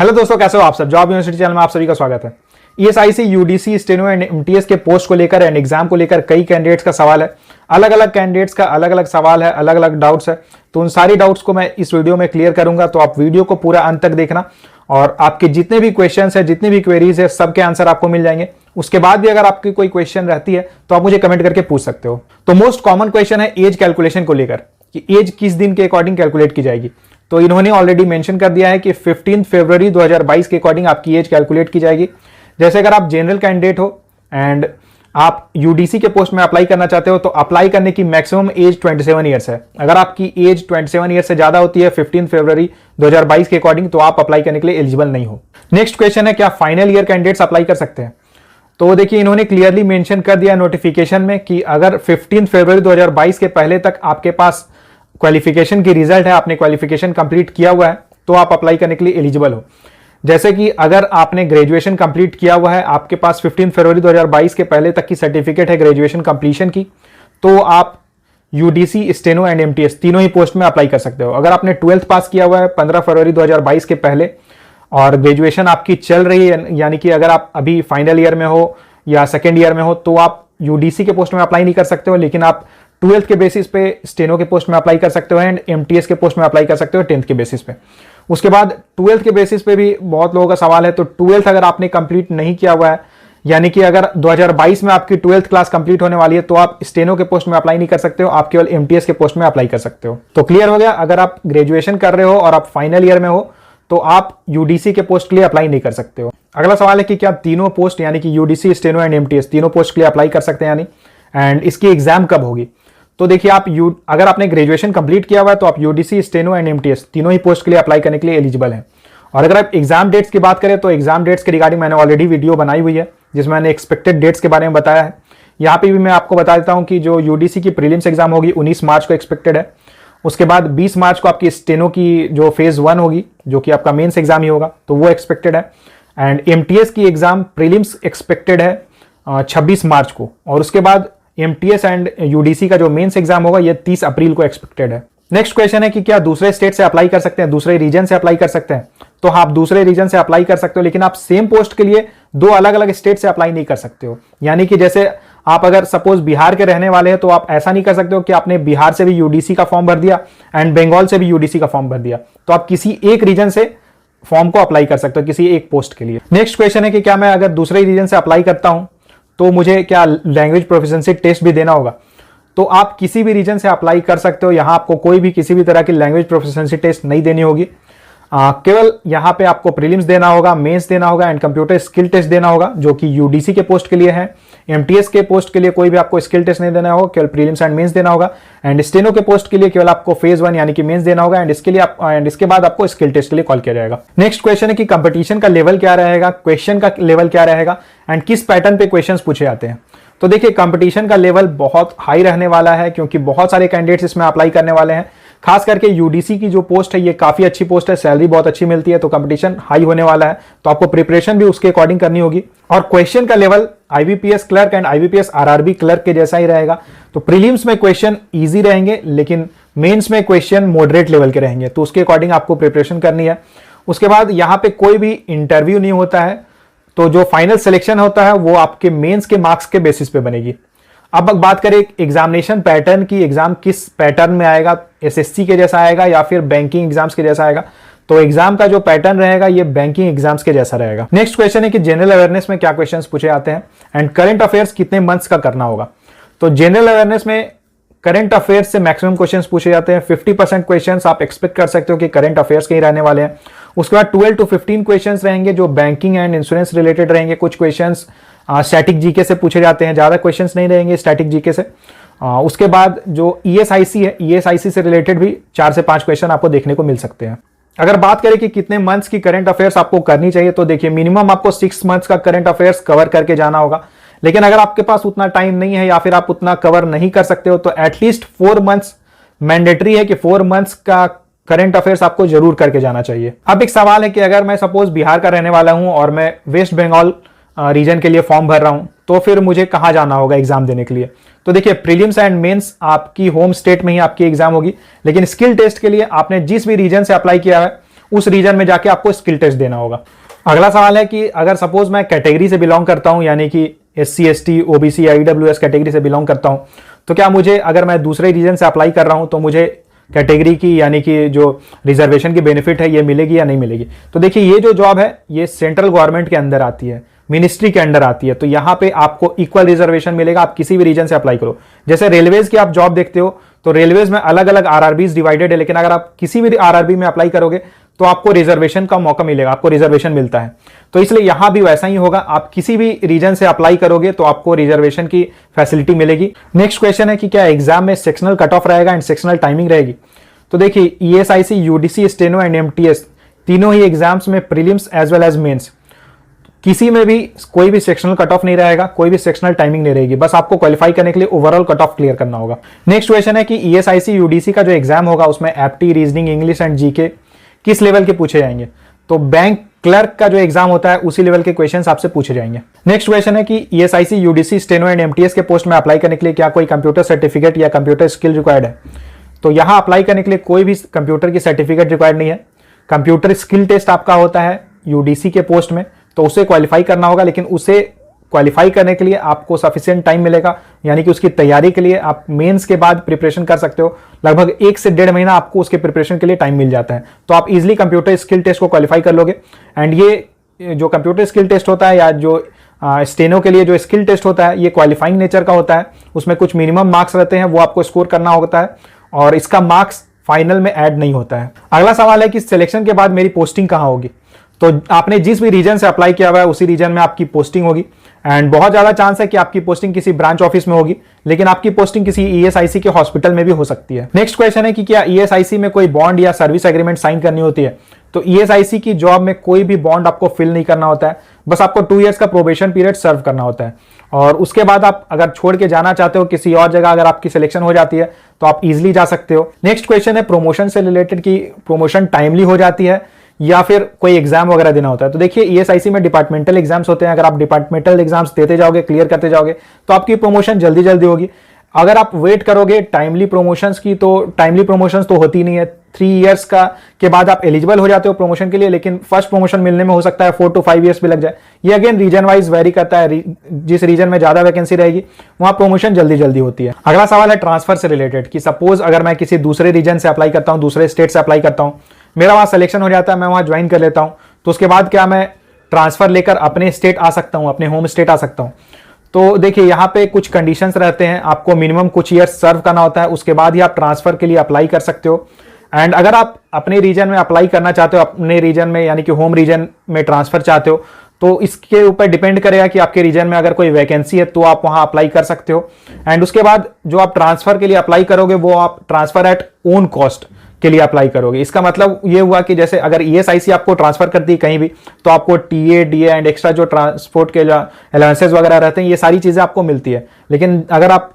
Hello दोस्तों, कैसे हो आप सब। जॉब यूनिवर्सिटी चैनल में आप सभी का स्वागत है। ESIC, UDC, steno and MTS के पोस्ट को लेकर एंड एग्जाम को लेकर कई कैंडिडेट्स का सवाल है। अलग अलग कैंडिडेट्स का अलग अलग सवाल है, अलग अलग डाउट्स है। तो उन सारी डाउट्स को मैं इस वीडियो में क्लियर करूंगा, तो आप वीडियो को पूरा अंत तक देखना और आपके जितने भी क्वेश्चन है, जितनी भी क्वेरीज है, सबके आंसर आपको मिल जाएंगे। उसके बाद भी अगर आपकी कोई क्वेश्चन रहती है तो आप मुझे कमेंट करके पूछ सकते हो। तो मोस्ट कॉमन क्वेश्चन है एज कैलकुलेशन को लेकर कि एज किस दिन के अकॉर्डिंग कैलकुलेट की जाएगी। तो इन्होंने ऑलरेडी मेंशन कर दिया है कि 15 फरवरी 2022 के अकॉर्डिंग आपकी एज कैलकुलेट की जाएगी। जैसे अगर आप जनरल कैंडिडेट हो एंड आप यूडीसी के पोस्ट में अप्लाई करना चाहते हो तो अप्लाई करने की मैक्सिमम एज 27 ईयर्स है। अगर आपकी एज 27 ईयर्स से ज्यादा होती है 15 फरवरी 2022 के अकॉर्डिंग तो आप अप्लाई करने के लिए एलिजिबल नहीं हो। नेक्स्ट क्वेश्चन है, क्या फाइनल ईयर कैंडिडेट्स अप्लाई कर सकते हैं। तो देखिए, इन्होंने क्लियरली मेंशन कर दिया नोटिफिकेशन में कि अगर 15 फरवरी 2022 के पहले तक आपके पास क्वालिफिकेशन की रिजल्ट है, आपने क्वालिफिकेशन कंप्लीट किया हुआ है, तो आप अप्लाई करने के लिए एलिजिबल हो। जैसे कि अगर आपने ग्रेजुएशन कंप्लीट किया हुआ है, आपके पास 15 फरवरी 2022 के पहले तक की सर्टिफिकेट है ग्रेजुएशन कंप्लीशन की, तो आप यूडीसी, स्टेनो एंड एमटीएस तीनों ही पोस्ट में अप्लाई कर सकते हो। अगर आपने 12th पास किया हुआ है 15 फरवरी 2022 के पहले और ग्रेजुएशन आपकी चल रही है, यानी कि अगर आप अभी फाइनल ईयर में हो या सेकेंड ईयर में हो, तो आप यूडीसी के पोस्ट में अप्लाई नहीं कर सकते हो, लेकिन आप 12th के बेसिस पे स्टेनो के पोस्ट में अप्लाई कर सकते हो एंड एमटीएस के पोस्ट में अप्लाई कर सकते हो 10th के बेसिस पे। उसके बाद 12th के बेसिस पे भी बहुत लोगों का सवाल है, तो 12th अगर आपने कंप्लीट नहीं किया हुआ है, यानी कि अगर 2022 में आपकी 12th क्लास कंप्लीट होने वाली है, तो आप स्टेनो के पोस्ट में अप्लाई नहीं कर सकते हो, आप केवल एमटीएस के पोस्ट में अप्लाई कर सकते हो। तो क्लियर हो गया। अगर आप ग्रेजुएशन कर रहे हो और आप फाइनल ईयर में हो तो आप यूडीसी के पोस्ट के लिए अप्लाई नहीं कर सकते हो। अगला सवाल है कि क्या तीनों पोस्ट यानी कि यूडीसी, स्टेनो एंड एमटीएस तीनों पोस्ट के लिए अप्लाई कर सकते हैं यानी, एंड इसकी एग्जाम कब होगी। तो देखिए, आप अगर आपने ग्रेजुएशन कंप्लीट किया हुआ है तो आप यूडीसी, स्टेनो एंड एमटीएस तीनों ही पोस्ट के लिए अप्लाई करने के लिए एलिजिबल हैं। और अगर आप एग्जाम डेट्स की बात करें तो एग्जाम डेट्स के रिगार्डिंग मैंने ऑलरेडी वीडियो बनाई हुई है जिसमें मैंने एक्सपेक्टेड डेट्स के बारे में बताया है। यहाँ पे भी मैं आपको बता देता हूँ कि जो यूडीसी की प्रीलिम्स एग्जाम होगी 19 मार्च को एक्सपेक्टेड है। उसके बाद 20 मार्च को आपकी स्टेनो की जो फेज 1 होगी, जो कि आपका मेंस एग्जाम ही होगा, तो वो एक्सपेक्टेड है। एंड एमटीएस की एग्जाम प्रीलिम्स एक्सपेक्टेड है 26 मार्च को, और उसके बाद एमटीएस एंड यूडीसी का जो मेंस एग्जाम होगा ये 30 अप्रैल को एक्सपेक्टेड है। नेक्स्ट क्वेश्चन है कि क्या दूसरे स्टेट से अप्लाई कर सकते हैं, दूसरे रीजन से अप्लाई कर सकते हैं। तो आप दूसरे रीजन से अप्लाई कर सकते हो, लेकिन आप सेम पोस्ट के लिए दो अलग अलग स्टेट से अप्लाई नहीं कर सकते हो। यानी कि जैसे आप अगर सपोज बिहार के रहने वाले हैं तो आप ऐसा नहीं कर सकते हो कि आपने बिहार से भी यूडीसी का फॉर्म भर दिया एंड बंगाल से भी यूडीसी का फॉर्म भर दिया। तो आप किसी एक रीजन से फॉर्म को अप्लाई कर सकते हो किसी एक पोस्ट के लिए। नेक्स्ट क्वेश्चन है कि क्या मैं अगर दूसरे रीजन से अप्लाई करता हूं तो मुझे क्या लैंग्वेज प्रोफिशिएंसी टेस्ट भी देना होगा। तो आप किसी भी रीजन से अप्लाई कर सकते हो, यहां आपको कोई भी किसी भी तरह की लैंग्वेज प्रोफिशिएंसी टेस्ट नहीं देनी होगी। केवल यहां पे आपको प्रीलिम्स देना होगा, मेंस देना होगा एंड कंप्यूटर स्किल टेस्ट देना होगा, जो कि यूडीसी के पोस्ट के लिए है। एमटीएस के पोस्ट के लिए कोई भी आपको स्किल टेस्ट नहीं देना होगा, केवल प्रीलिम्स एंड मेंस देना होगा। एंड स्टेनो के पोस्ट के लिए केवल आपको फेज 1 यानी कि मेंस देना होगा एंड इसके बाद आपको स्किल टेस्ट के लिए कॉल किया जाएगा। नेक्स्ट क्वेश्चन है कि कंपटीशन का लेवल क्या रहेगा, क्वेश्चन का लेवल क्या रहेगा एंड किस पैटर्न पे क्वेश्चन पूछे जाते हैं। तो देखिए, कंपटीशन का लेवल बहुत हाई रहने वाला है क्योंकि बहुत सारे कैंडिडेट्स इसमें अप्लाई करने वाले हैं। खास करके यूडीसी की जो पोस्ट है ये काफी अच्छी पोस्ट है, सैलरी बहुत अच्छी मिलती है, तो कंपटीशन हाई होने वाला है। तो आपको प्रिपरेशन भी उसके अकॉर्डिंग करनी होगी। और क्वेश्चन का level IBPS clerk and IBPS RRB clerk के जैसा ही रहेगा। तो प्रीलिम्स में क्वेश्चन इजी रहेंगे, लेकिन मेंस में क्वेश्चन मॉडरेट लेवल के रहेंगे, तो उसके अकॉर्डिंग आपको प्रिपरेशन करनी है। उसके बाद यहाँ पे कोई भी इंटरव्यू नहीं होता है, तो जो फाइनल सिलेक्शन होता है वो आपके मेंस के मार्क्स के बेसिस पे बनेगी। अब बात करें एग्जामिनेशन पैटर्न की, एग्जाम किस पैटर्न में आएगा, एसएससी के जैसा आएगा या फिर बैंकिंग एग्जाम्स के जैसा आएगा। तो एग्जाम का जो पैटर्न रहेगा ये बैंकिंग एग्जाम्स के जैसा रहेगा। नेक्स्ट क्वेश्चन है कि जनरल अवेयरनेस में क्या क्वेश्चंस पूछे जाते हैं एंड करंट अफेयर्स कितने मंथ्स का करना होगा। तो जनरल अवेयरनेस में करंट अफेयर्स से मैक्सिमम क्वेश्चंस पूछे जाते हैं। 50% क्वेश्चंस आप एक्सपेक्ट कर सकते हो कि करंट अफेयर्स के ही रहने वाले हैं। उसके बाद 12 to 15 क्वेश्चंस रहेंगे जो बैंकिंग एंड इंश्योरेंस रिलेटेड रहेंगे। कुछ क्वेश्चंस स्टैटिक जीके से पूछे जाते हैं, ज्यादा क्वेश्चंस नहीं रहेंगे स्टैटिक जीके से। उसके बाद जो ईएसआईसी है, ईएसआईसी से रिलेटेड भी 4 से 5 क्वेश्चन आपको देखने को मिल सकते हैं। अगर बात करें कि कितने मंथ्स की करंट अफेयर्स आपको करनी चाहिए, तो देखिए मिनिमम आपको 6 मंथ्स का करंट अफेयर्स कवर करके जाना होगा। लेकिन अगर आपके पास उतना टाइम नहीं है या फिर आप उतना कवर नहीं कर सकते हो, तो एटलीस्ट 4 मंथ्स मैंडेटरी है कि 4 मंथ्स का करंट अफेयर्स आपको जरूर करके जाना चाहिए। अब एक सवाल है कि अगर मैं सपोज बिहार का रहने वाला हूं और मैं वेस्ट बंगाल रीजन के लिए फॉर्म भर रहा हूं, तो फिर मुझे कहां जाना होगा एग्जाम देने के लिए। तो देखिए, प्रीलिम्स एंड मेंस आपकी होम स्टेट में ही आपकी एग्जाम होगी, लेकिन स्किल टेस्ट के लिए आपने जिस भी रीजन से अप्लाई किया है उस रीजन में जाके आपको स्किल टेस्ट देना होगा। अगला सवाल है कि अगर सपोज मैं कैटेगरी से बिलोंग करता हूं, यानी कि SC ST OBC IWS category से बिलोंग करता हूं, तो क्या मुझे, अगर मैं दूसरे रीजन से अप्लाई कर रहा हूं, तो मुझे कैटेगरी की यानी कि जो रिजर्वेशन की बेनिफिट है ये मिलेगी या नहीं मिलेगी? तो देखिए, ये जो जॉब है ये सेंट्रल गवर्नमेंट के अंदर आती है, मिनिस्ट्री के अंडर आती है, तो यहां पे आपको इक्वल रिजर्वेशन मिलेगा। आप किसी भी रीजन से अप्लाई करो। जैसे रेलवेज की आप जॉब देखते हो तो रेलवेज में अलग अलग RRBs डिवाइडेड है, लेकिन अगर आप किसी भी RRB में अप्लाई करोगे तो आपको रिजर्वेशन का मौका मिलेगा, आपको रिजर्वेशन मिलता है। तो इसलिए यहां भी वैसा ही होगा, आप किसी भी रीजन से अप्लाई करोगे तो आपको रिजर्वेशन की फैसिलिटी मिलेगी। नेक्स्ट क्वेश्चन है कि क्या एग्जाम में सेक्शनल कट ऑफ रहेगा एंड सेक्शनल टाइमिंग रहेगी? तो देखिए, ESIC UDC steno and MTS तीनों ही एग्जाम्स में prelims as well as mains किसी में भी कोई भी सेक्शनल कट ऑफ नहीं रहेगा, कोई भी सेक्शनल टाइमिंग नहीं रहेगी, बस आपको क्वालिफाई करने के लिए ओवरऑल कट ऑफ क्लियर करना होगा। नेक्स्ट क्वेश्चन है कि ESIC UDC का जो एग्जाम होगा उसमें एप्टी, रीजनिंग, इंग्लिश एंड GK किस लेवल के पूछे जाएंगे? तो बैंक क्लर्क का जो एग्जाम होता है उसी लेवल के क्वेश्चंस आपसे पूछे जाएंगे। नेक्स्ट क्वेश्चन है कि ESIC UDC steno and MTS के पोस्ट में अप्लाई करने के लिए क्या कोई कंप्यूटर सर्टिफिकेट या कंप्यूटर स्किल रिक्वायर्ड है? तो यहां अप्लाई करने के लिए कोई भी कंप्यूटर की सर्टिफिकेट रिक्वायर्ड नहीं है। कंप्यूटर स्किल टेस्ट आपका होता है UDC के पोस्ट में, तो उसे क्वालिफाई करना होगा, लेकिन उसे क्वालिफाई करने के लिए आपको सफिशिएंट टाइम मिलेगा, यानी कि उसकी तैयारी के लिए आप मेंस के बाद प्रिपरेशन कर सकते हो। लगभग 1 से 1.5 महीना आपको उसके प्रिपरेशन के लिए टाइम मिल जाता है, तो आप इजीली कंप्यूटर स्किल टेस्ट को क्वालिफाई कर लोगे। एंड ये जो कंप्यूटर स्किल टेस्ट होता है या जो स्टेनो के लिए जो स्किल टेस्ट होता है ये क्वालिफाइंग नेचर का होता है। उसमें कुछ मिनिमम मार्क्स रहते हैं, वो आपको स्कोर करना होता है और इसका मार्क्स फाइनल में ऐड नहीं होता है। अगला सवाल है कि सिलेक्शन के बाद मेरी पोस्टिंग कहाँ होगी? तो आपने जिस भी रीजन से अप्लाई किया हुआ है उसी रीजन में आपकी पोस्टिंग होगी, एंड बहुत ज्यादा चांस है कि आपकी पोस्टिंग किसी ब्रांच ऑफिस में होगी, लेकिन आपकी पोस्टिंग किसी ESIC के हॉस्पिटल में भी हो सकती है। नेक्स्ट क्वेश्चन है कि क्या ESIC में कोई बॉन्ड या सर्विस एग्रीमेंट साइन करनी होती है? तो ESIC की जॉब में कोई भी बॉन्ड आपको फिल नहीं करना होता है, बस आपको 2 इयर्स का प्रोबेशन पीरियड सर्व करना होता है, और उसके बाद आप अगर छोड़ के जाना चाहते हो किसी और जगह, अगर आपकी सिलेक्शन हो जाती है तो आप इजिली जा सकते हो। नेक्स्ट क्वेश्चन है प्रमोशन से रिलेटेड की प्रमोशन टाइमली हो जाती है या फिर कोई एग्जाम वगैरह देना होता है? तो देखिए, ESIC में डिपार्टमेंटल एग्जाम्स होते हैं, अगर आप डिपार्टमेंटल एग्जाम्स देते जाओगे, क्लियर करते जाओगे, तो आपकी प्रमोशन जल्दी जल्दी होगी। अगर आप वेट करोगे टाइमली प्रमोशंस की, तो टाइमली प्रमोशंस तो होती नहीं है। 3 इयर्स के बाद आप एलिजिबल हो जाते हो प्रमोशन के लिए, लेकिन फर्स्ट प्रमोशन मिलने में हो सकता है 4 to 5 इयर्स भी लग जाए। ये अगेन रीजन वाइज वेरी करता है, जिस रीजन में ज्यादा वैकेंसी रहेगी वहां प्रमोशन जल्दी जल्दी होती है। अगला सवाल है ट्रांसफर से रिलेटेड कि सपोज अगर मैं किसी दूसरे रीजन से अप्लाई करता हूं, दूसरे स्टेट से अप्लाई करता हूं, मेरा वहां सिलेक्शन हो जाता है, मैं वहां ज्वाइन कर लेता हूं, तो उसके बाद क्या मैं ट्रांसफर लेकर अपने स्टेट आ सकता हूं, अपने होम स्टेट आ सकता हूं? तो देखिए, यहाँ पे कुछ कंडीशंस रहते हैं, आपको मिनिमम कुछ ईयर्स सर्व करना होता है, उसके बाद ही आप ट्रांसफर के लिए अप्लाई कर सकते हो। एंड अगर आप अपने रीजन में अप्लाई करना चाहते हो, अपने रीजन में यानी कि होम रीजन में ट्रांसफर चाहते हो, तो इसके ऊपर डिपेंड करेगा कि आपके रीजन में अगर कोई वैकेंसी है तो आप वहां अप्लाई कर सकते हो। एंड उसके बाद जो आप ट्रांसफर के लिए अप्लाई करोगे वो आप ट्रांसफर एट ओन कॉस्ट के लिए अप्लाई करोगे। इसका मतलब ये हुआ कि जैसे अगर ESIC आपको ट्रांसफर करती है कहीं भी, तो आपको TA, DA एंड एक्स्ट्रा जो ट्रांसपोर्ट के अलाउंसेस वगैरह रहते हैं, ये सारी चीजें आपको मिलती है। लेकिन अगर आप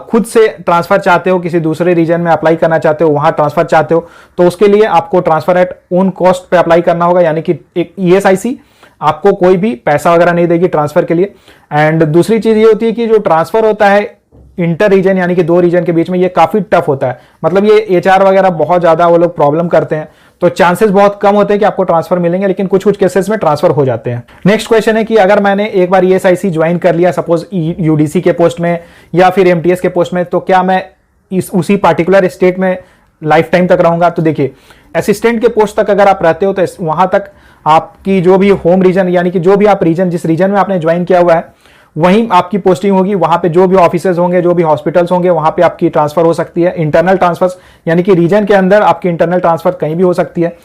खुद से ट्रांसफर चाहते हो, किसी दूसरे रीजन में अप्लाई करना चाहते हो, वहां ट्रांसफर चाहते हो, तो उसके लिए आपको ट्रांसफर एट ओन कॉस्ट पे अप्लाई करना होगा, यानी कि एक ESIC आपको कोई भी पैसा वगैरह नहीं देगी ट्रांसफर के लिए। एंड दूसरी चीज ये होती है कि जो ट्रांसफर होता है इंटर रीजन यानी कि 2 रीजन के बीच में, ये काफी टफ होता है, मतलब ये HR वगैरह बहुत ज्यादा वो लोग प्रॉब्लम करते हैं, तो चांसेस बहुत कम होते हैं कि आपको ट्रांसफर मिलेंगे, लेकिन कुछ कुछ केसेस में ट्रांसफर हो जाते हैं। नेक्स्ट क्वेश्चन है कि अगर मैंने एक बार ESIC ज्वाइन कर लिया, सपोज UDC के पोस्ट में या फिर MTS के पोस्ट में, तो क्या मैं उसी पार्टिकुलर स्टेट में लाइफ टाइम तक रहूंगा? तो देखिए, असिस्टेंट के पोस्ट तक अगर आप रहते हो तो वहां तक आपकी जो भी होम रीजन यानी कि जो भी आप रीजन, जिस रीजन में आपने ज्वाइन किया हुआ है वहीं आपकी पोस्टिंग होगी, वहां पे जो भी ऑफिसेज होंगे, जो भी हॉस्पिटल्स होंगे, वहां पे आपकी ट्रांसफर हो सकती है। इंटरनल ट्रांसफर यानी कि रीजन के अंदर आपकी इंटरनल ट्रांसफर कहीं भी हो सकती है।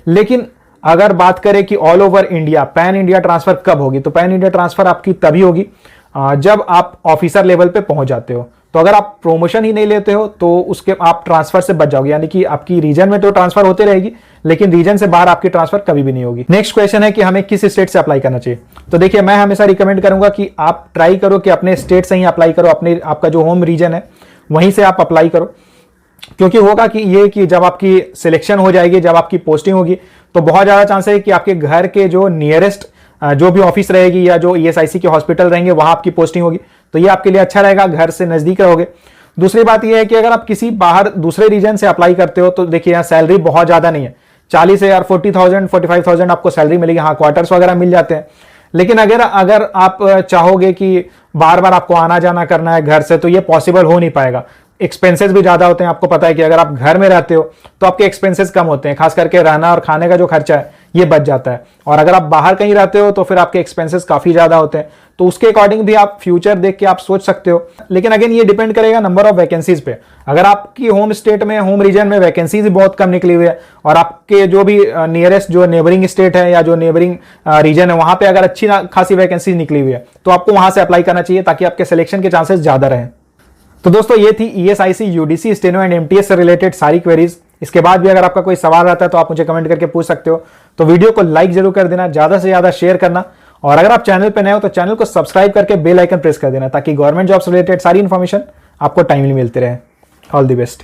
लेकिन अगर बात करें कि all over India, pan India transfer कब होगी, तो पैन इंडिया ट्रांसफर आपकी तभी होगी जब आप ऑफिसर लेवल पे पहुंच जाते हो। तो अगर आप प्रमोशन ही नहीं लेते हो तो उसके आप ट्रांसफर से बच जाओगे, यानी कि आपकी रीजन में तो ट्रांसफर होते रहेगी, लेकिन रीजन से बाहर आपकी ट्रांसफर कभी भी नहीं होगी। नेक्स्ट क्वेश्चन है कि हमें किस स्टेट से अप्लाई करना चाहिए? तो देखिए, मैं हमेशा रिकमेंड करूंगा कि आप ट्राई करो कि अपने स्टेट से ही अप्लाई करो, अपने आपका जो होम रीजन है वहीं से आप अप्लाई करो, क्योंकि होगा कि ये कि जब आपकी सिलेक्शन हो जाएगी, जब आपकी पोस्टिंग होगी, तो बहुत ज्यादा चांस है कि आपके घर के जो नियरेस्ट जो भी ऑफिस रहेगी या जो ESIC के हॉस्पिटल रहेंगे वहां आपकी पोस्टिंग होगी, तो ये आपके लिए अच्छा रहेगा, घर से नजदीक रहोगे। दूसरी बात यह है कि अगर आप किसी बाहर दूसरे रीजन से अप्लाई करते हो तो देखिए, यहाँ सैलरी बहुत ज्यादा नहीं है, 40,000 40,000 45,000 आपको सैलरी मिलेगी। हाँ, क्वार्टर्स वगैरह मिल जाते हैं, लेकिन अगर अगर आप चाहोगे कि बार बार आपको आना जाना करना है घर से, तो ये पॉसिबल हो नहीं पाएगा। एक्सपेंसेस भी ज़्यादा होते हैं। आपको पता है कि अगर आप घर में रहते हो तो आपके एक्सपेंसेस कम होते हैं, खास करके रहना और खाने का जो खर्चा है ये बच जाता है। और अगर आप बाहर कहीं रहते हो तो फिर आपके एक्सपेंसेस काफ़ी ज़्यादा होते हैं। तो उसके अकॉर्डिंग भी आप फ्यूचर देख के आप सोच सकते हो। लेकिन अगेन ये डिपेंड करेगा नंबर ऑफ वैकेंसीज पे। अगर आपकी होम स्टेट में, होम रीजन में वैकेंसीज बहुत कम निकली हुई है और आपके जो भी नियरेस्ट जो नेबरिंग स्टेट है या जो नेबरिंग रीजन है वहां पे अगर अच्छी खासी वैकेंसी निकली हुई है तो आपको वहां से अप्लाई करना चाहिए, ताकि आपके सिलेक्शन के चांसेस ज़्यादा रहें। तो दोस्तों ये थी ESIC, UDC, steno and MTS से रिलेटेड सारी क्वेरीज। इसके बाद भी अगर आपका कोई सवाल रहता है तो आप मुझे कमेंट करके पूछ सकते हो। तो वीडियो को लाइक जरूर कर देना, ज़्यादा से ज़्यादा शेयर करना, और अगर आप चैनल पर नए हो तो चैनल को सब्सक्राइब करके बेल आइकन प्रेस कर देना, ताकि गवर्नमेंट जॉब से रिलेटेड सारी इन्फॉर्मेशन आपको टाइमली मिलती रहे। All the best.